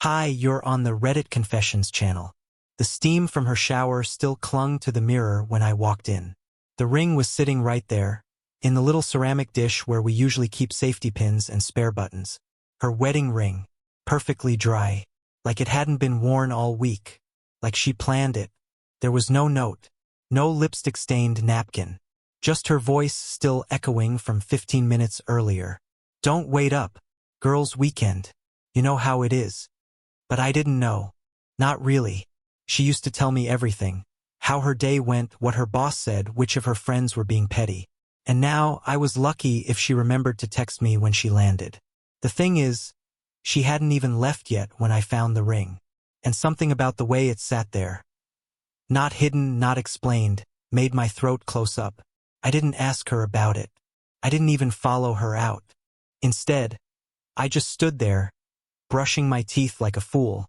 Hi, you're on the Reddit Confessions channel. The steam from her shower still clung to the mirror when I walked in. The ring was sitting right there, in the little ceramic dish where we usually keep safety pins and spare buttons. Her wedding ring, perfectly dry, like it hadn't been worn all week, like she planned it. There was no note, no lipstick-stained napkin, just her voice still echoing from 15 minutes earlier. Don't wait up, girls' weekend. You know how it is. But I didn't know. Not really. She used to tell me everything. How her day went, what her boss said, which of her friends were being petty. And now, I was lucky if she remembered to text me when she landed. The thing is, she hadn't even left yet when I found the ring. And something about the way it sat there, not hidden, not explained, made my throat close up. I didn't ask her about it. I didn't even follow her out. Instead, I just stood there, brushing my teeth like a fool,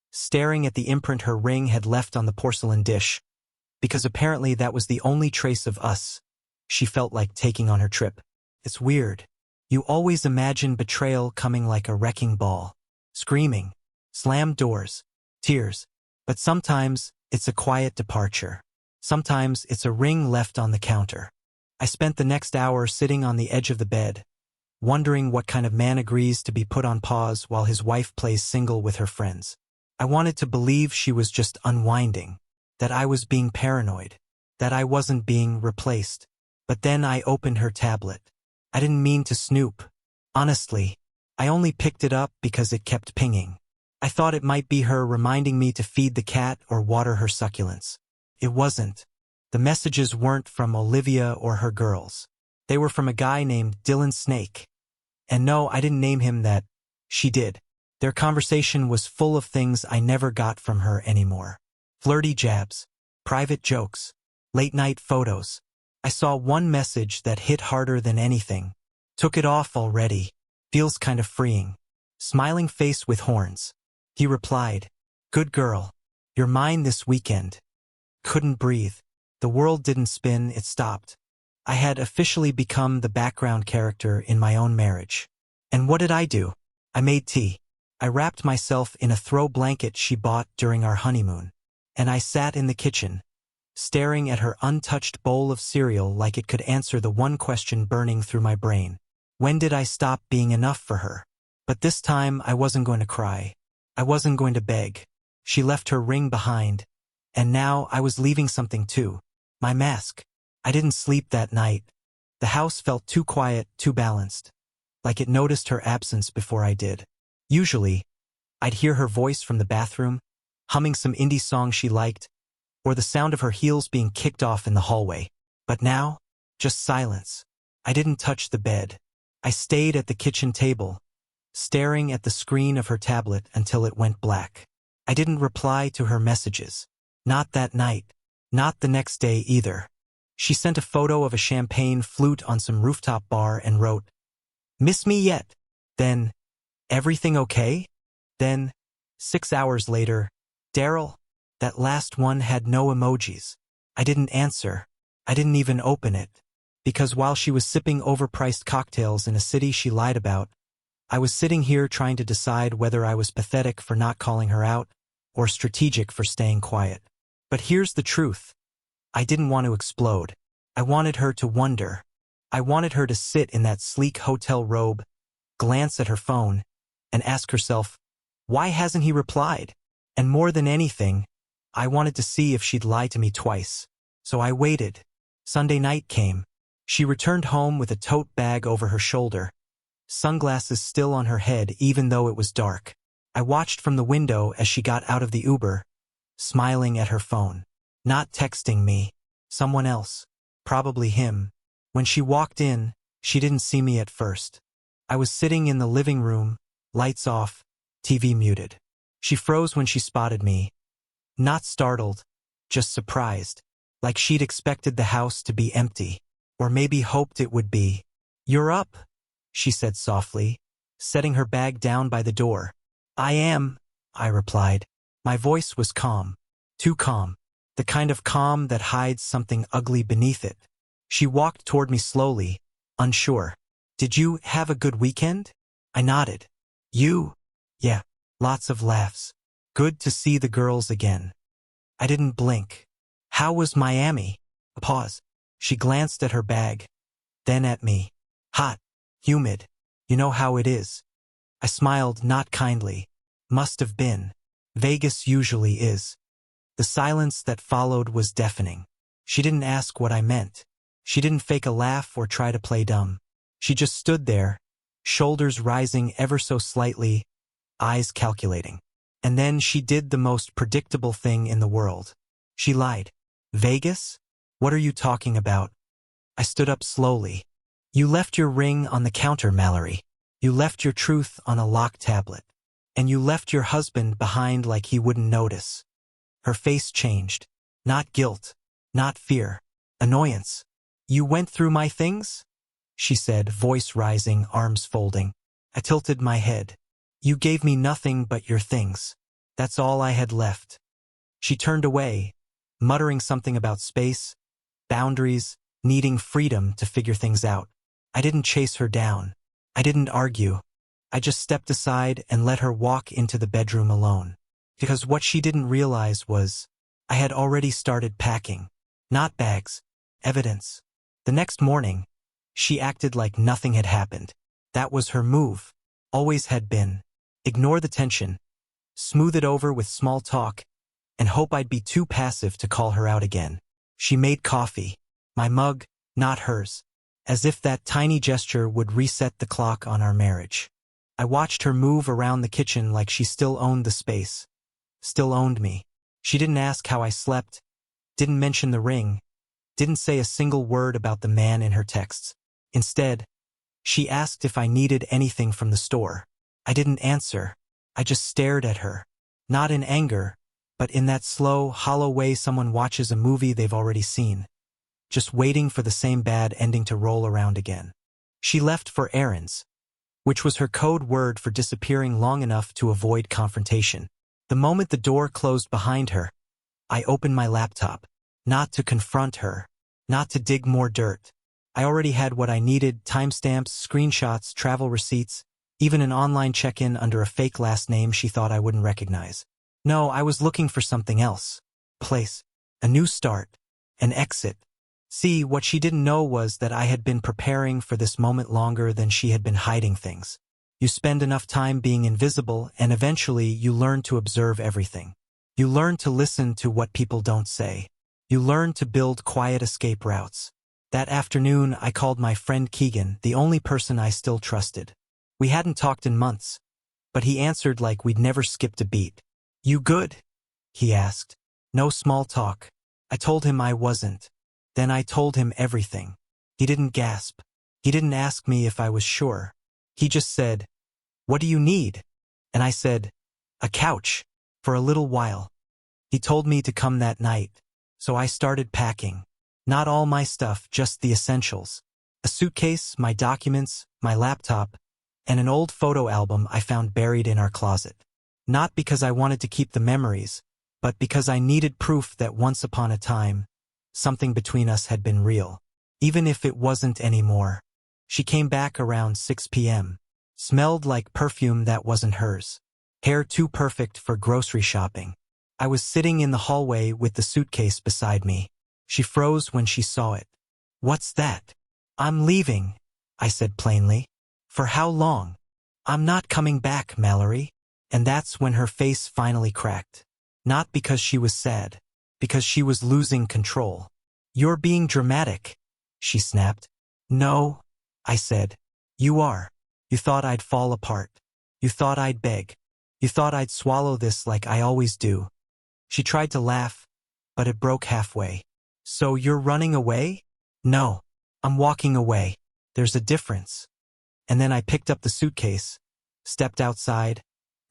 staring at the imprint her ring had left on the porcelain dish, because apparently that was the only trace of us she felt like taking on her trip. It's weird. You always imagine betrayal coming like a wrecking ball, screaming, slammed doors, tears, but sometimes it's a quiet departure. Sometimes it's a ring left on the counter. I spent the next hour sitting on the edge of the bed, wondering what kind of man agrees to be put on pause while his wife plays single with her friends. I wanted to believe she was just unwinding, that I was being paranoid, that I wasn't being replaced. But then I opened her tablet. I didn't mean to snoop. Honestly, I only picked it up because it kept pinging. I thought it might be her reminding me to feed the cat or water her succulents. It wasn't. The messages weren't from Olivia or her girls. They were from a guy named Dylan Snake. And no, I didn't name him that. She did. Their conversation was full of things I never got from her anymore. Flirty jabs, private jokes, late-night photos. I saw one message that hit harder than anything. Took it off already. Feels kind of freeing. Smiling face with horns. He replied, "Good girl. You're mine this weekend." Couldn't breathe. The world didn't spin, it stopped. I had officially become the background character in my own marriage. And what did I do? I made tea. I wrapped myself in a throw blanket she bought during our honeymoon. And I sat in the kitchen, staring at her untouched bowl of cereal like it could answer the one question burning through my brain. When did I stop being enough for her? But this time I wasn't going to cry. I wasn't going to beg. She left her ring behind. And now I was leaving something too. My mask. I didn't sleep that night. The house felt too quiet, too balanced. Like it noticed her absence before I did. Usually, I'd hear her voice from the bathroom, humming some indie song she liked, or the sound of her heels being kicked off in the hallway. But now, just silence. I didn't touch the bed. I stayed at the kitchen table, staring at the screen of her tablet until it went black. I didn't reply to her messages. Not that night. Not the next day either. She sent a photo of a champagne flute on some rooftop bar and wrote, "Miss me yet?" Then, "Everything okay?" Then, 6 hours later, "Daryl?" That last one had no emojis. I didn't answer. I didn't even open it. Because while she was sipping overpriced cocktails in a city she lied about, I was sitting here trying to decide whether I was pathetic for not calling her out or strategic for staying quiet. But here's the truth. I didn't want to explode. I wanted her to wonder. I wanted her to sit in that sleek hotel robe, glance at her phone, and ask herself, why hasn't he replied? And more than anything, I wanted to see if she'd lie to me twice. So I waited. Sunday night came. She returned home with a tote bag over her shoulder, sunglasses still on her head even though it was dark. I watched from the window as she got out of the Uber, smiling at her phone. Not texting me. Someone else. Probably him. When she walked in, she didn't see me at first. I was sitting in the living room, lights off, TV muted. She froze when she spotted me. Not startled, just surprised. Like she'd expected the house to be empty. Or maybe hoped it would be. "You're up," she said softly, setting her bag down by the door. "I am," I replied. My voice was calm. Too calm. The kind of calm that hides something ugly beneath it. She walked toward me slowly, unsure. "Did you have a good weekend?" I nodded. "You?" "Yeah. Lots of laughs. Good to see the girls again. I didn't blink. How was Miami? A pause. She glanced at her bag, then at me. Hot. Humid. You know how it is. I smiled, not kindly. Must have been. Vegas usually is. The silence that followed was deafening. She didn't ask what I meant. She didn't fake a laugh or try to play dumb. She just stood there, shoulders rising ever so slightly, eyes calculating. And then she did the most predictable thing in the world. She lied. Vegas? What are you talking about? I stood up slowly. You left your ring on the counter, Mallory. You left your truth on a locked tablet. And you left your husband behind like he wouldn't notice. Her face changed. Not guilt. Not fear. Annoyance. You went through my things? She said, voice rising, arms folding. I tilted my head. You gave me nothing but your things. That's all I had left. She turned away, muttering something about space, boundaries, needing freedom to figure things out. I didn't chase her down. I didn't argue. I just stepped aside and let her walk into the bedroom alone. Because what she didn't realize was, I had already started packing. Not bags. Evidence. The next morning, she acted like nothing had happened. That was her move. Always had been. Ignore the tension. Smooth it over with small talk, and hope I'd be too passive to call her out again. She made coffee. My mug, not hers. As if that tiny gesture would reset the clock on our marriage. I watched her move around the kitchen like she still owned the space. Still owned me. She didn't ask how I slept, didn't mention the ring, didn't say a single word about the man in her texts. Instead, she asked if I needed anything from the store. I didn't answer. I just stared at her. Not in anger, but in that slow, hollow way someone watches a movie they've already seen. Just waiting for the same bad ending to roll around again. She left for errands, which was her code word for disappearing long enough to avoid confrontation. The moment the door closed behind her, I opened my laptop. Not to confront her, not to dig more dirt. I already had what I needed: timestamps, screenshots, travel receipts, even an online check-in under a fake last name she thought I wouldn't recognize. No, I was looking for something else. Place. A new start. An exit. See, what she didn't know was that I had been preparing for this moment longer than she had been hiding things. You spend enough time being invisible, and eventually you learn to observe everything. You learn to listen to what people don't say. You learn to build quiet escape routes. That afternoon, I called my friend Keegan, the only person I still trusted. We hadn't talked in months, but he answered like we'd never skipped a beat. You good? He asked. No small talk. I told him I wasn't. Then I told him everything. He didn't gasp. He didn't ask me if I was sure. He just said, "What do you need?" And I said, "A couch." For a little while. He told me to come that night, so I started packing. Not all my stuff, just the essentials. A suitcase, my documents, my laptop, and an old photo album I found buried in our closet. Not because I wanted to keep the memories, but because I needed proof that once upon a time, something between us had been real. Even if it wasn't anymore. She came back around 6 p.m. Smelled like perfume that wasn't hers. Hair too perfect for grocery shopping. I was sitting in the hallway with the suitcase beside me. She froze when she saw it. "What's that?" "I'm leaving," I said plainly. "For how long?" "I'm not coming back, Mallory." And that's when her face finally cracked. Not because she was sad. Because she was losing control. "You're being dramatic," she snapped. "No," I said. "You are. You thought I'd fall apart. You thought I'd beg. You thought I'd swallow this like I always do." She tried to laugh, but it broke halfway. "So you're running away?" "No. I'm walking away. There's a difference." And then I picked up the suitcase, stepped outside,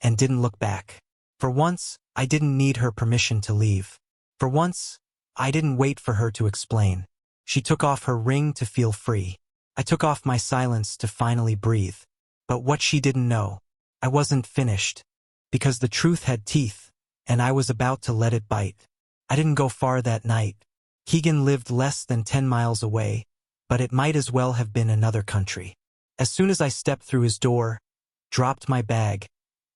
and didn't look back. For once, I didn't need her permission to leave. For once, I didn't wait for her to explain. She took off her ring to feel free. I took off my silence to finally breathe. But what she didn't know, I wasn't finished. Because the truth had teeth, and I was about to let it bite. I didn't go far that night. Keegan lived less than 10 miles away, but it might as well have been another country. As soon as I stepped through his door, dropped my bag,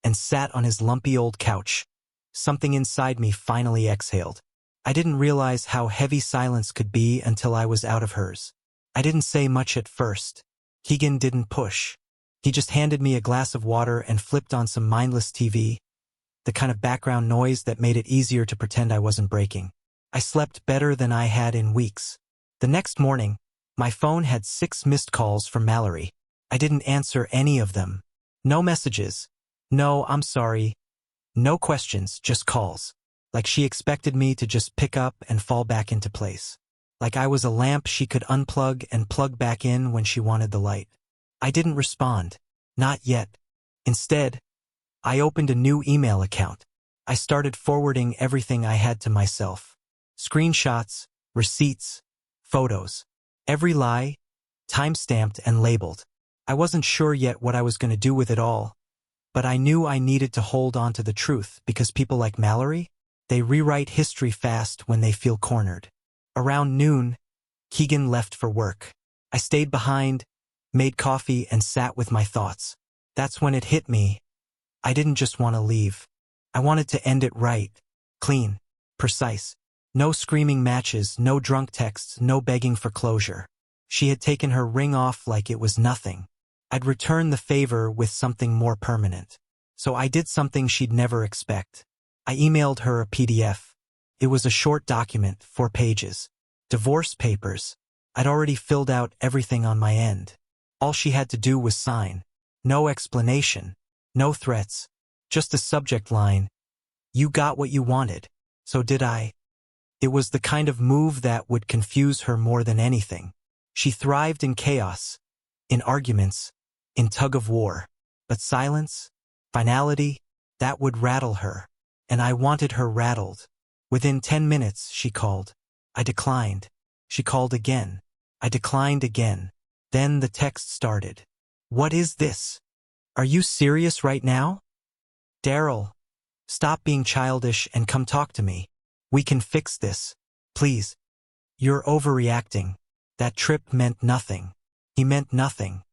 and sat on his lumpy old couch. Something inside me finally exhaled. I didn't realize how heavy silence could be until I was out of hers. I didn't say much at first. Keegan didn't push. He just handed me a glass of water and flipped on some mindless TV, the kind of background noise that made it easier to pretend I wasn't breaking. I slept better than I had in weeks. The next morning, my phone had 6 missed calls from Mallory. I didn't answer any of them. No messages. No, I'm sorry. No questions, just calls. Like she expected me to just pick up and fall back into place. Like I was a lamp she could unplug and plug back in when she wanted the light. I didn't respond. Not yet. Instead, I opened a new email account. I started forwarding everything I had to myself. Screenshots, receipts, photos. Every lie, time-stamped and labeled. I wasn't sure yet what I was going to do with it all, but I knew I needed to hold on to the truth because people like Mallory, they rewrite history fast when they feel cornered. Around noon, Keegan left for work. I stayed behind, made coffee, and sat with my thoughts. That's when it hit me. I didn't just want to leave. I wanted to end it right. Clean. Precise. No screaming matches, no drunk texts, no begging for closure. She had taken her ring off like it was nothing. I'd return the favor with something more permanent. So I did something she'd never expect. I emailed her a PDF. It was a short document, 4 pages. Divorce papers. I'd already filled out everything on my end. All she had to do was sign. No explanation. No threats. Just a subject line. You got what you wanted. So did I. It was the kind of move that would confuse her more than anything. She thrived in chaos, in arguments, in tug-of-war. But silence, finality, that would rattle her. And I wanted her rattled. Within 10 minutes, she called. I declined. She called again. I declined again. Then the text started. What is this? Are you serious right now? Daryl, stop being childish and come talk to me. We can fix this. Please. You're overreacting. That trip meant nothing. He meant nothing.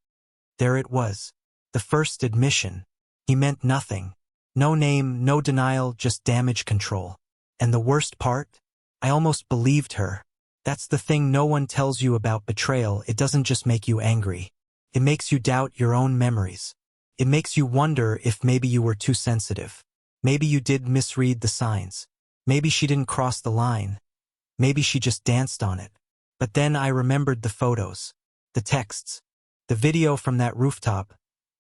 There it was. The first admission. He meant nothing. No name, no denial, just damage control. And the worst part? I almost believed her. That's the thing no one tells you about betrayal. It doesn't just make you angry. It makes you doubt your own memories. It makes you wonder if maybe you were too sensitive. Maybe you did misread the signs. Maybe she didn't cross the line. Maybe she just danced on it. But then I remembered the photos, the texts, the video from that rooftop,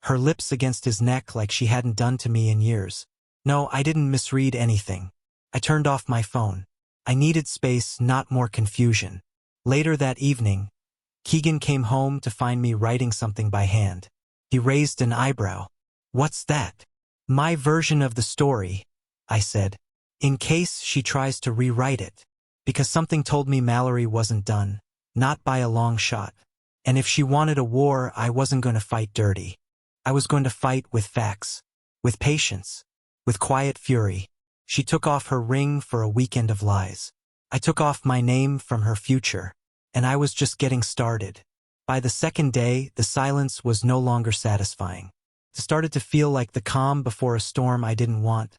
her lips against his neck like she hadn't done to me in years. No, I didn't misread anything. I turned off my phone. I needed space, not more confusion. Later that evening, Keegan came home to find me writing something by hand. He raised an eyebrow. What's that? My version of the story, I said, in case she tries to rewrite it. Because something told me Mallory wasn't done, not by a long shot. And if she wanted a war, I wasn't going to fight dirty. I was going to fight with facts, with patience, with quiet fury. She took off her ring for a weekend of lies. I took off my name from her future, and I was just getting started. By the second day, the silence was no longer satisfying. It started to feel like the calm before a storm I didn't want,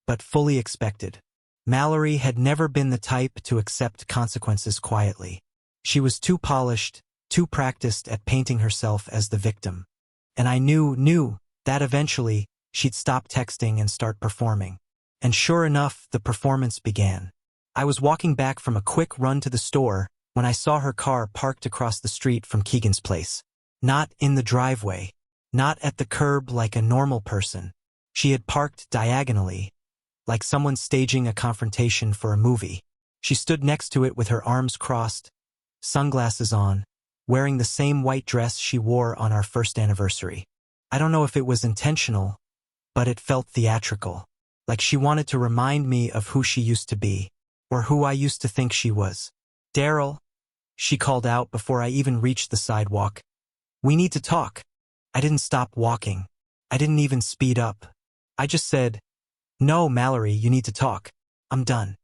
but fully expected. Mallory had never been the type to accept consequences quietly. She was too polished, too practiced at painting herself as the victim. And I knew that eventually she'd stop texting and start performing. And sure enough, the performance began. I was walking back from a quick run to the store when I saw her car parked across the street from Keegan's place. Not in the driveway. Not at the curb like a normal person. She had parked diagonally, like someone staging a confrontation for a movie. She stood next to it with her arms crossed, sunglasses on, wearing the same white dress she wore on our first anniversary. I don't know if it was intentional, but it felt theatrical. Like she wanted to remind me of who she used to be, or who I used to think she was. Daryl, she called out before I even reached the sidewalk. We need to talk. I didn't stop walking. I didn't even speed up. I just said, no, Mallory, you need to talk. I'm done.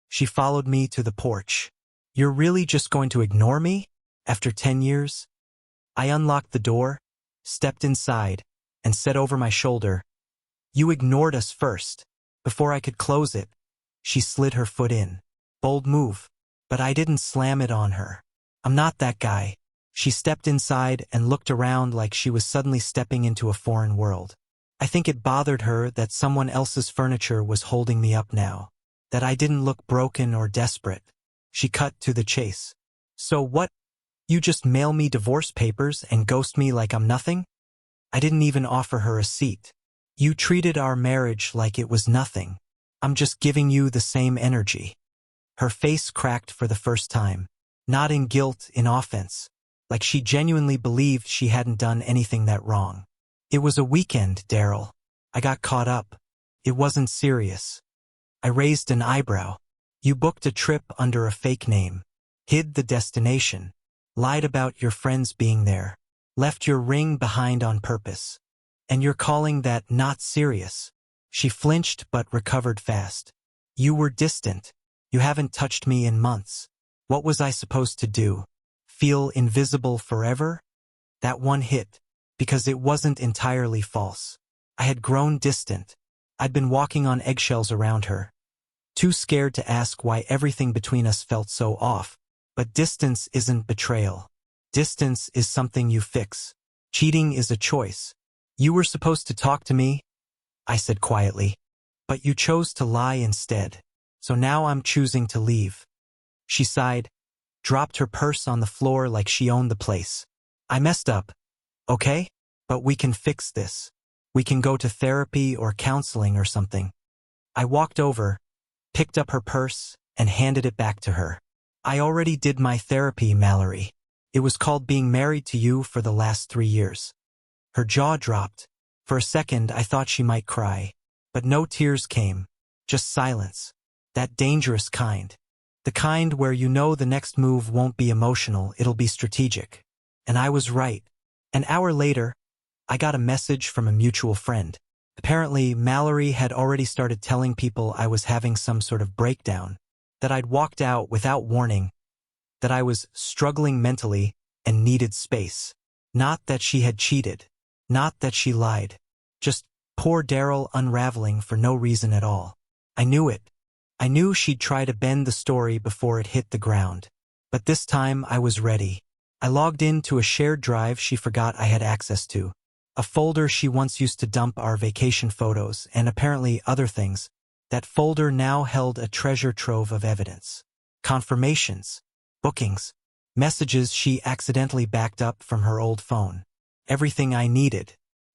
She followed me to the porch. You're really just going to ignore me? After 10 years? I unlocked the door, stepped inside, and said over my shoulder, You ignored us first. Before I could close it, she slid her foot in. Bold move. But I didn't slam it on her. I'm not that guy. She stepped inside and looked around like she was suddenly stepping into a foreign world. I think it bothered her that someone else's furniture was holding me up now. That I didn't look broken or desperate. She cut to the chase. So what? You just mail me divorce papers and ghost me like I'm nothing? I didn't even offer her a seat. You treated our marriage like it was nothing. I'm just giving you the same energy. Her face cracked for the first time. Not in guilt, in offense. Like she genuinely believed she hadn't done anything that wrong. It was a weekend, Daryl. I got caught up. It wasn't serious. I raised an eyebrow. You booked a trip under a fake name. Hid the destination. Lied about your friends being there. Left your ring behind on purpose. And you're calling that not serious. She flinched but recovered fast. You were distant. You haven't touched me in months. What was I supposed to do? Feel invisible forever? That one hit, because it wasn't entirely false. I had grown distant. I'd been walking on eggshells around her. Too scared to ask why everything between us felt so off. But distance isn't betrayal. Distance is something you fix. Cheating is a choice. You were supposed to talk to me, I said quietly. But you chose to lie instead. So now I'm choosing to leave. She sighed, dropped her purse on the floor like she owned the place. I messed up, okay? But we can fix this. We can go to therapy or counseling or something. I walked over, picked up her purse, and handed it back to her. I already did my therapy, Mallory. It was called being married to you for the last 3 years. Her jaw dropped. For a second, I thought she might cry. But no tears came. Just silence. That dangerous kind. The kind where you know the next move won't be emotional, it'll be strategic. And I was right. An hour later, I got a message from a mutual friend. Apparently, Mallory had already started telling people I was having some sort of breakdown, that I'd walked out without warning, that I was struggling mentally and needed space. Not that she had cheated. Not that she lied. Just poor Daryl unraveling for no reason at all. I knew it. I knew she'd try to bend the story before it hit the ground. But this time I was ready. I logged into a shared drive she forgot I had access to. A folder she once used to dump our vacation photos and apparently other things. That folder now held a treasure trove of evidence. Confirmations. Bookings. Messages she accidentally backed up from her old phone. Everything I needed.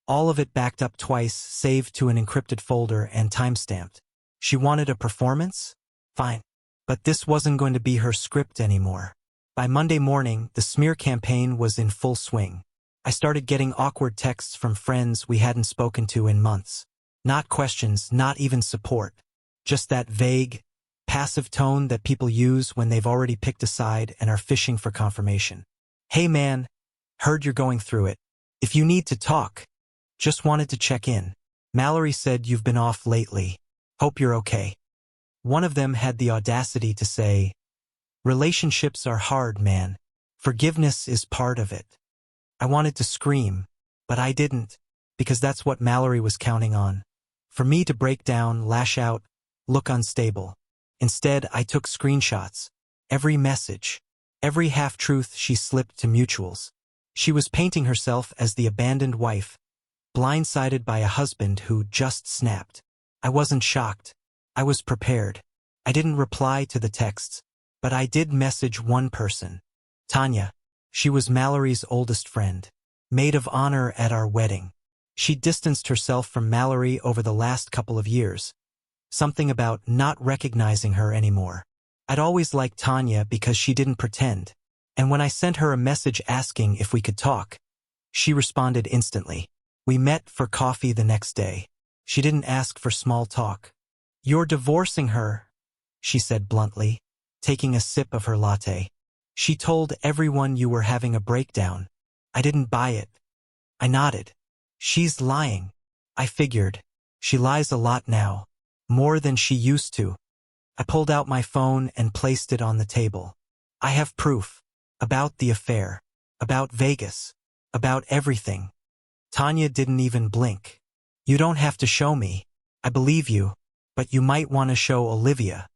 All of it backed up twice, saved to an encrypted folder and timestamped. She wanted a performance? Fine. But this wasn't going to be her script anymore. By Monday morning, the smear campaign was in full swing. I started getting awkward texts from friends we hadn't spoken to in months. Not questions, not even support. Just that vague, passive tone that people use when they've already picked a side and are fishing for confirmation. Hey man, heard you're going through it. If you need to talk, just wanted to check in. Mallory said you've been off lately. Hope you're okay. One of them had the audacity to say, relationships are hard, man. Forgiveness is part of it. I wanted to scream, but I didn't, because that's what Mallory was counting on. For me to break down, lash out, look unstable. Instead, I took screenshots. Every message. Every half-truth she slipped to mutuals. She was painting herself as the abandoned wife, blindsided by a husband who just snapped. I wasn't shocked. I was prepared. I didn't reply to the texts, but I did message one person. Tanya. She was Mallory's oldest friend. Maid of honor at our wedding. She distanced herself from Mallory over the last couple of years. Something about not recognizing her anymore. I'd always liked Tanya because she didn't pretend. And when I sent her a message asking if we could talk, she responded instantly. We met for coffee the next day. She didn't ask for small talk. You're divorcing her, she said bluntly, taking a sip of her latte. She told everyone you were having a breakdown. I didn't buy it. I nodded. She's lying. I figured. She lies a lot now. More than she used to. I pulled out my phone and placed it on the table. I have proof. About the affair. About Vegas. About everything. Tanya didn't even blink. You don't have to show me. I believe you, but you might want to show Olivia.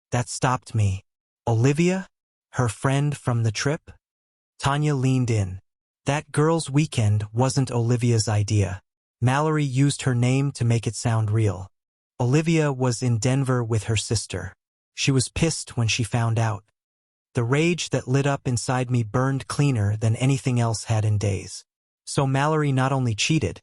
That stopped me. Olivia? Her friend from the trip? Tanya leaned in. That girls' weekend wasn't Olivia's idea. Mallory used her name to make it sound real. Olivia was in Denver with her sister. She was pissed when she found out. The rage that lit up inside me burned cleaner than anything else had in days. So Mallory not only cheated,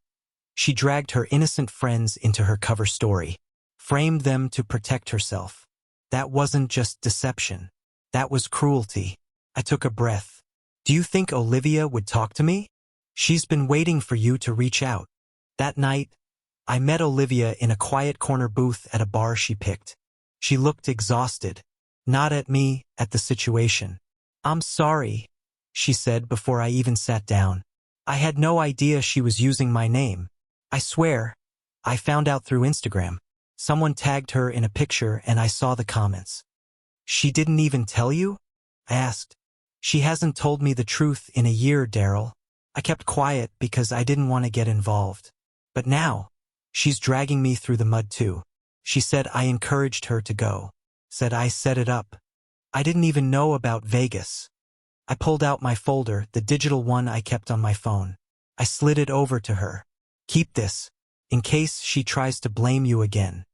she dragged her innocent friends into her cover story, framed them to protect herself. That wasn't just deception. That was cruelty. I took a breath. Do you think Olivia would talk to me? She's been waiting for you to reach out. That night, I met Olivia in a quiet corner booth at a bar she picked. She looked exhausted. Not at me, at the situation. I'm sorry, she said before I even sat down. I had no idea she was using my name. I swear, I found out through Instagram. Someone tagged her in a picture and I saw the comments. She didn't even tell you? I asked. She hasn't told me the truth in a year, Daryl. I kept quiet because I didn't want to get involved. But now, she's dragging me through the mud too. She said I encouraged her to go. Said I set it up. I didn't even know about Vegas. I pulled out my folder, the digital one I kept on my phone. I slid it over to her. Keep this, in case she tries to blame you again.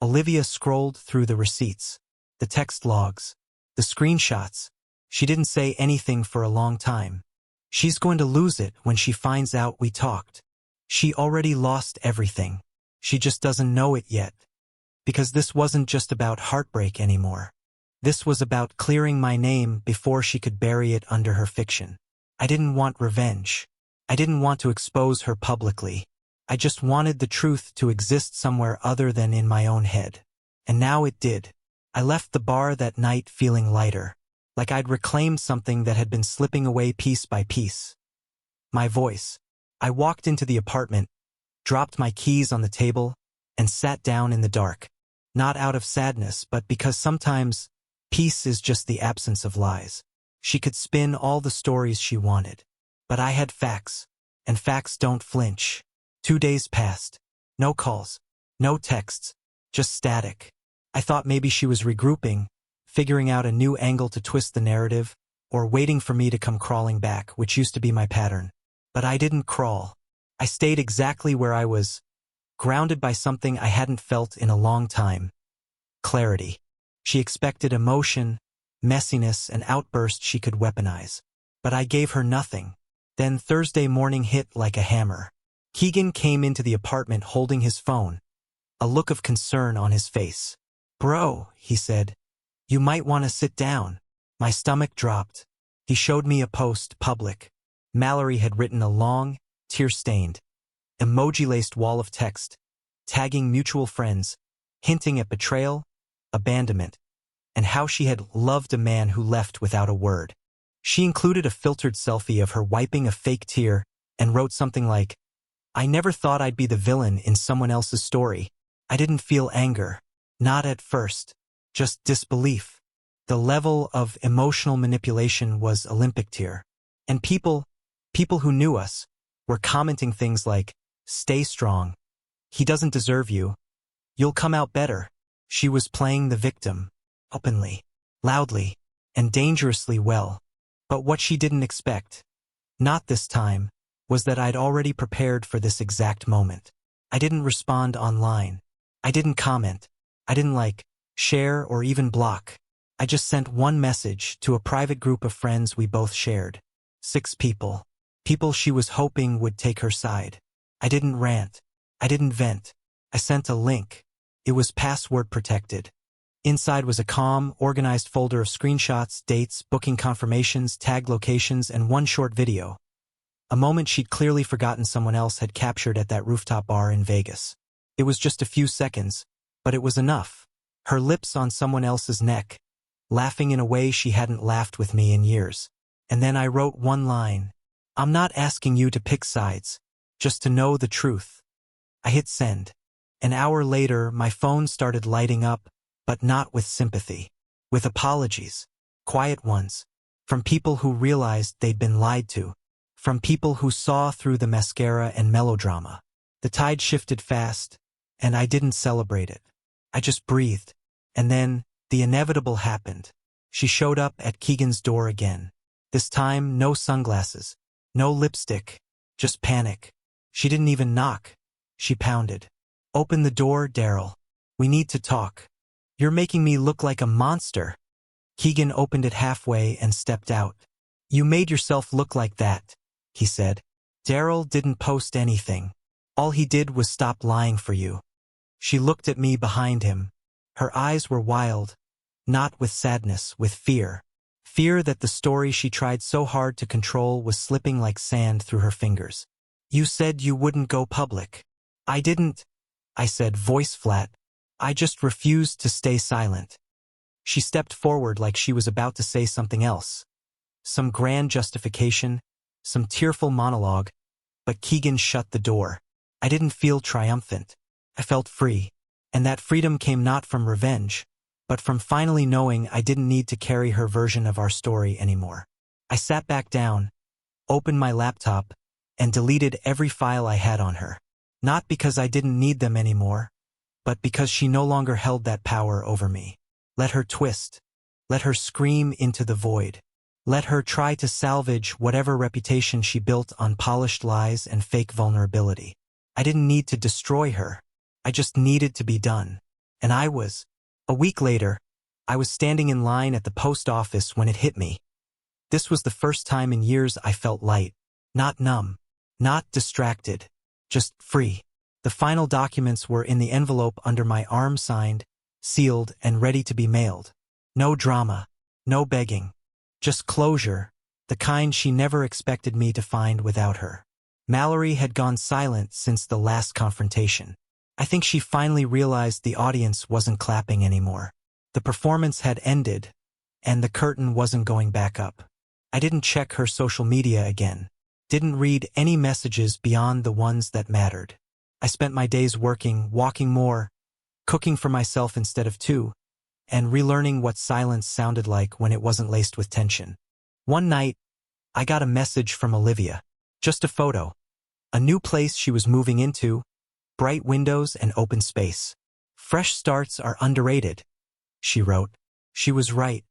Olivia scrolled through the receipts, the text logs, the screenshots. She didn't say anything for a long time. She's going to lose it when she finds out we talked. She already lost everything. She just doesn't know it yet. Because this wasn't just about heartbreak anymore. This was about clearing my name before she could bury it under her fiction. I didn't want revenge. I didn't want to expose her publicly. I just wanted the truth to exist somewhere other than in my own head. And now it did. I left the bar that night feeling lighter, like I'd reclaimed something that had been slipping away piece by piece. My voice. I walked into the apartment, dropped my keys on the table, and sat down in the dark. Not out of sadness, but because sometimes peace is just the absence of lies. She could spin all the stories she wanted. But I had facts, and facts don't flinch. 2 days passed. No calls, no texts, just static. I thought maybe she was regrouping, figuring out a new angle to twist the narrative, or waiting for me to come crawling back, which used to be my pattern. But I didn't crawl. I stayed exactly where I was, grounded by something I hadn't felt in a long time. Clarity. She expected emotion, messiness, and outbursts she could weaponize. But I gave her nothing. Then Thursday morning hit like a hammer. Keegan came into the apartment holding his phone, a look of concern on his face. Bro, he said, you might want to sit down. My stomach dropped. He showed me a post, public. Mallory had written a long, tear-stained, emoji-laced wall of text, tagging mutual friends, hinting at betrayal, abandonment, and how she had loved a man who left without a word. She included a filtered selfie of her wiping a fake tear and wrote something like, I never thought I'd be the villain in someone else's story. I didn't feel anger. Not at first. Just disbelief. The level of emotional manipulation was Olympic tier. And people who knew us, were commenting things like, stay strong. He doesn't deserve you. You'll come out better. She was playing the victim, openly, loudly, and dangerously well. But what she didn't expect, not this time, was that I'd already prepared for this exact moment. I didn't respond online. I didn't comment. I didn't like, share, or even block. I just sent one message to a private group of friends we both shared. 6 people. People she was hoping would take her side. I didn't rant. I didn't vent. I sent a link. It was password protected. Inside was a calm, organized folder of screenshots, dates, booking confirmations, tag locations, and one short video. A moment she'd clearly forgotten someone else had captured at that rooftop bar in Vegas. It was just a few seconds, but it was enough. Her lips on someone else's neck, laughing in a way she hadn't laughed with me in years. And then I wrote one line. I'm not asking you to pick sides, just to know the truth. I hit send. An hour later, my phone started lighting up, but not with sympathy. With apologies. Quiet ones. From people who realized they'd been lied to. From people who saw through the mascara and melodrama. The tide shifted fast, and I didn't celebrate it. I just breathed. And then, the inevitable happened. She showed up at Keegan's door again. This time, no sunglasses, no lipstick, just panic. She didn't even knock. She pounded. "Open the door, Daryl. We need to talk. You're making me look like a monster." Keegan opened it halfway and stepped out. "You made yourself look like that," he said. "Daryl didn't post anything. All he did was stop lying for you." She looked at me behind him. Her eyes were wild, not with sadness, with fear. Fear that the story she tried so hard to control was slipping like sand through her fingers. "You said you wouldn't go public." "I didn't," I said, voice flat. "I just refused to stay silent." She stepped forward like she was about to say something else. Some grand justification, some tearful monologue, but Keegan shut the door. I didn't feel triumphant. I felt free. And that freedom came not from revenge, but from finally knowing I didn't need to carry her version of our story anymore. I sat back down, opened my laptop, and deleted every file I had on her. Not because I didn't need them anymore, but because she no longer held that power over me. Let her twist. Let her scream into the void. Let her try to salvage whatever reputation she built on polished lies and fake vulnerability. I didn't need to destroy her. I just needed to be done. And I was. A week later, I was standing in line at the post office when it hit me. This was the first time in years I felt light. Not numb. Not distracted. Just free. The final documents were in the envelope under my arm, signed, sealed, and ready to be mailed. No drama. No begging. Just closure, the kind she never expected me to find without her. Mallory had gone silent since the last confrontation. I think she finally realized the audience wasn't clapping anymore. The performance had ended, and the curtain wasn't going back up. I didn't check her social media again. Didn't read any messages beyond the ones that mattered. I spent my days working, walking more, cooking for myself instead of two, and relearning what silence sounded like when it wasn't laced with tension. One night, I got a message from Olivia. Just a photo. A new place she was moving into, bright windows and open space. "Fresh starts are underrated," she wrote. She was right.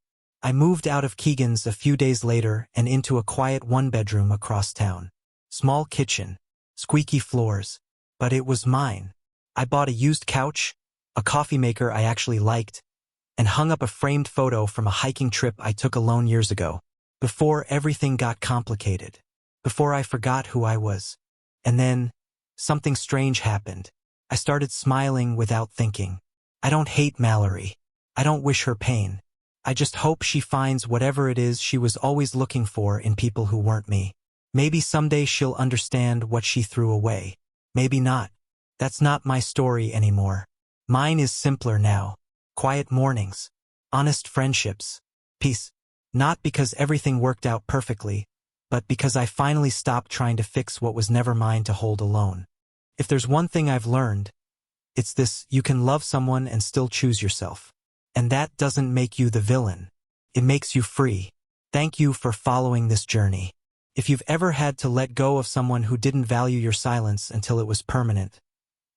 I moved out of Keegan's a few days later and into a quiet one-bedroom across town. Small kitchen, squeaky floors, but it was mine. I bought a used couch, a coffee maker I actually liked, and hung up a framed photo from a hiking trip I took alone years ago, before everything got complicated, before I forgot who I was. And then, something strange happened. I started smiling without thinking. I don't hate Mallory. I don't wish her pain. I just hope she finds whatever it is she was always looking for in people who weren't me. Maybe someday she'll understand what she threw away. Maybe not. That's not my story anymore. Mine is simpler now. Quiet mornings. Honest friendships. Peace. Not because everything worked out perfectly, but because I finally stopped trying to fix what was never mine to hold alone. If there's one thing I've learned, it's this: you can love someone and still choose yourself. And that doesn't make you the villain. It makes you free. Thank you for following this journey. If you've ever had to let go of someone who didn't value your silence until it was permanent,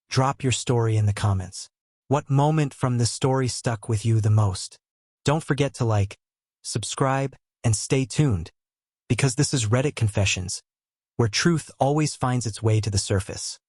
drop your story in the comments. What moment from this story stuck with you the most? Don't forget to like, subscribe, and stay tuned, because this is Reddit Confessions, where truth always finds its way to the surface.